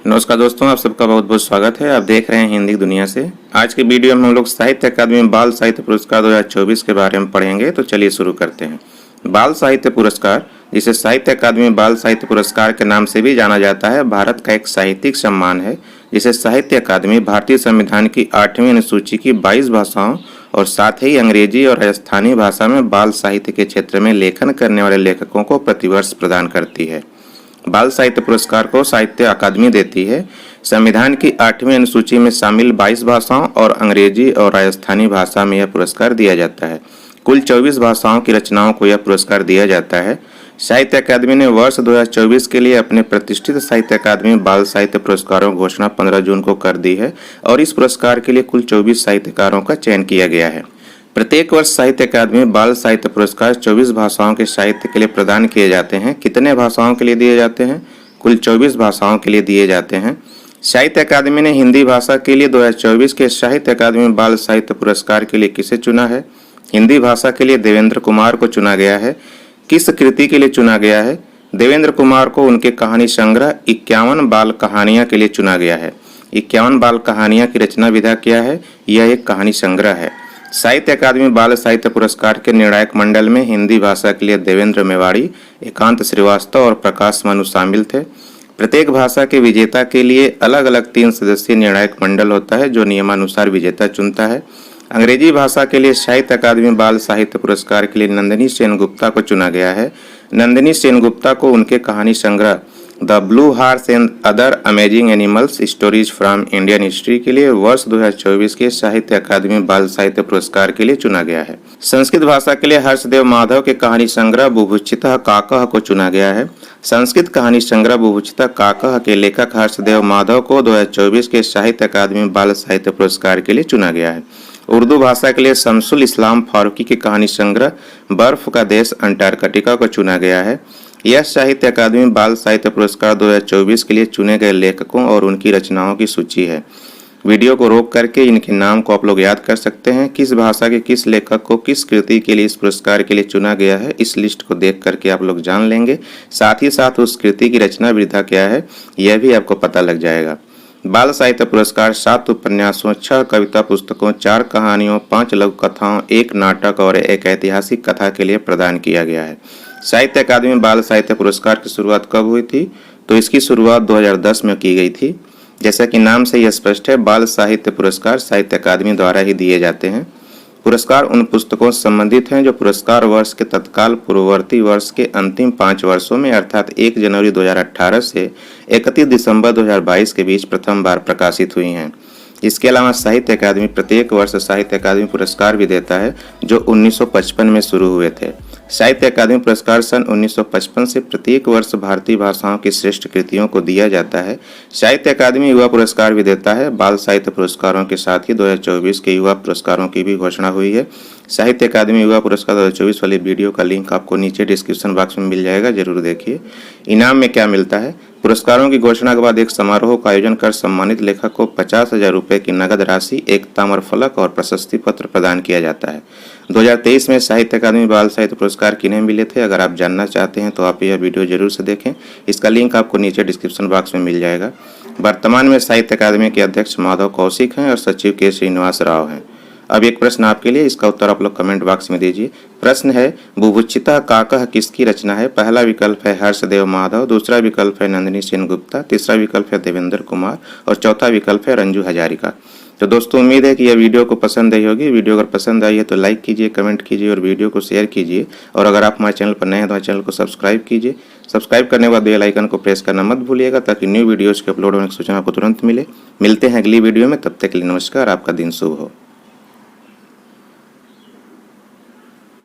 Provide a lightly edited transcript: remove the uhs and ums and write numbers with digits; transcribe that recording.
नमस्कार दोस्तों, आप सबका बहुत बहुत स्वागत है। आप देख रहे हैं हिंदी दुनिया से। आज के वीडियो में हम लोग साहित्य अकादमी बाल साहित्य पुरस्कार 2024 के बारे में पढ़ेंगे। तो चलिए शुरू करते हैं। बाल साहित्य पुरस्कार, जिसे साहित्य अकादमी बाल साहित्य पुरस्कार के नाम से भी जाना जाता है, भारत का एक साहित्यिक सम्मान है जिसे साहित्य अकादमी भारतीय संविधान की 8वीं अनुसूची की 22 भाषाओं और साथ ही अंग्रेजी और राजस्थानी भाषा में बाल साहित्य के क्षेत्र में लेखन करने वाले लेखकों को प्रतिवर्ष प्रदान करती है। बाल साहित्य पुरस्कार को साहित्य अकादमी देती है। संविधान की 8वीं अनुसूची में शामिल 22 भाषाओं और अंग्रेजी और राजस्थानी भाषा में यह पुरस्कार दिया जाता है। कुल 24 भाषाओं की रचनाओं को यह पुरस्कार दिया जाता है। साहित्य अकादमी ने वर्ष 2024 के लिए अपने प्रतिष्ठित साहित्य अकादमी बाल साहित्य पुरस्कारों की घोषणा 15 जून को कर दी है और इस पुरस्कार के लिए कुल 24 साहित्यकारों का चयन किया गया है। प्रत्येक वर्ष साहित्य अकादमी बाल साहित्य पुरस्कार 24 भाषाओं के साहित्य के लिए प्रदान किए जाते हैं। कितने भाषाओं के लिए दिए जाते हैं? कुल 24 भाषाओं के लिए दिए जाते हैं। साहित्य अकादमी ने हिंदी भाषा के लिए 2024 के साहित्य अकादमी बाल साहित्य पुरस्कार के लिए किसे चुना है? हिंदी भाषा के लिए देवेंद्र कुमार को चुना गया है। किस कृति के लिए चुना गया है? देवेंद्र कुमार को उनके कहानी संग्रह 51 बाल कहानियां के लिए चुना गया है। 51 बाल कहानियां की रचना विधा क्या है? यह एक कहानी संग्रह है। साहित्य अकादमी बाल साहित्य पुरस्कार के निर्णायक मंडल में हिंदी भाषा के लिए देवेंद्र मेवाड़ी, एकांत श्रीवास्तव और प्रकाश मनु शामिल थे। प्रत्येक भाषा के विजेता के लिए अलग अलग 3 सदस्यीय निर्णायक मंडल होता है जो नियमानुसार विजेता चुनता है। अंग्रेजी भाषा के लिए साहित्य अकादमी बाल साहित्य पुरस्कार के लिए नंदिनी सेनगुप्ता को चुना गया है। नंदिनी सेनगुप्ता को उनके कहानी संग्रह the blue horse and other amazing animals stories from Indian history के लिए वर्ष 2024 के साहित्य अकादमी बाल साहित्य पुरस्कार के लिए चुना गया है। संस्कृत भाषा के लिए हर्षदेव माधव के कहानी संग्रह बुभुक्षितः काकः को चुना गया है। संस्कृत कहानी संग्रह बुभुक्षितः काकः के लेखक हर्षदेव माधव को 2024 के साहित्य अकादमी बाल साहित्य पुरस्कार के लिए चुना गया है। उर्दू भाषा के लिए शमसुल इस्लाम फारूकी की कहानी संग्रह बर्फ का देश अंटार्कटिका को चुना गया है। यह साहित्य अकादमी बाल साहित्य पुरस्कार 2024 के लिए चुने गए लेखकों और उनकी रचनाओं की सूची है। वीडियो को रोक करके इनके नाम को आप लोग याद कर सकते हैं। किस भाषा के किस लेखक को किस कृति के लिए इस पुरस्कार के लिए चुना गया है, इस लिस्ट को देख करके आप लोग जान लेंगे। साथ ही साथ उस कृति की रचना विधा क्या है, यह भी आपको पता लग जाएगा। बाल साहित्य पुरस्कार 7 उपन्यासों, 6 कविता पुस्तकों, 4 कहानियों, 5 लघु कथाओं, 1 नाटक और एक ऐतिहासिक कथा के लिए प्रदान किया गया है। साहित्य अकादमी बाल साहित्य पुरस्कार की शुरुआत कब हुई थी? तो इसकी शुरुआत 2010 में की गई थी। जैसा कि नाम से यह स्पष्ट है, बाल साहित्य पुरस्कार साहित्य अकादमी द्वारा ही दिए जाते हैं। पुरस्कार उन पुस्तकों से संबंधित हैं जो पुरस्कार वर्ष के तत्काल पूर्ववर्ती वर्ष के अंतिम 5 वर्षों में अर्थात 1 जनवरी 2018 से 31 दिसंबर 2022 के बीच प्रथम बार प्रकाशित हुई हैं। इसके अलावा साहित्य अकादमी प्रत्येक वर्ष साहित्य अकादमी पुरस्कार भी देता है जो 1955 में शुरू हुए थे। साहित्य अकादमी पुरस्कार सन 1955 से प्रत्येक वर्ष भारतीय भाषाओं की श्रेष्ठ कृतियों को दिया जाता है। साहित्य अकादमी युवा पुरस्कार भी देता है। बाल साहित्य पुरस्कारों के साथ ही 2024 के युवा पुरस्कारों की भी घोषणा हुई है। साहित्य अकादमी युवा पुरस्कार 2024 वाली वीडियो का लिंक आपको नीचे डिस्क्रिप्शन बॉक्स में मिल जाएगा, जरूर देखिए। इनाम में क्या मिलता है? पुरस्कारों की घोषणा के बाद एक समारोह का आयोजन कर सम्मानित लेखक को 50,000 रुपये की नगद राशि, एक ताम्र फलक और प्रशस्ति पत्र प्रदान किया जाता है। 2023 में साहित्य अकादमी बाल साहित्य पुरस्कार किन्हें मिले थे? अगर आप जानना चाहते हैं तो आप यह वीडियो जरूर से देखें। इसका लिंक आपको नीचे डिस्क्रिप्शन बॉक्स में मिल जाएगा। वर्तमान में साहित्य अकादमी के अध्यक्ष माधव कौशिक हैं और सचिव के श्रीनिवास राव हैं। अब एक प्रश्न आपके लिए, इसका उत्तर आप लोग कमेंट बॉक्स में दीजिए। प्रश्न है, बुभुक्षितः काकः किसकी रचना है? पहला विकल्प है हर्षदेव माधव, दूसरा विकल्प है नंदिनी सेनगुप्ता, तीसरा विकल्प है देवेंद्र कुमार और चौथा विकल्प है रंजू हजारिका। तो दोस्तों, उम्मीद है कि यह वीडियो को पसंद आई होगी। वीडियो अगर पसंद आई है तो लाइक कीजिए, कमेंट कीजिए और वीडियो को शेयर कीजिए। और अगर आप हमारे चैनल पर नए हैं तो हमारे चैनल को सब्सक्राइब कीजिए। सब्सक्राइब करने के बाद बेल आइकन को प्रेस करना मत भूलिएगा ताकि न्यू वीडियोज़ के अपलोड होने की सूचना आपको तुरंत मिले। मिलते हैं अगली वीडियो में, तब तक के लिए नमस्कार। आपका दिन शुभ हो।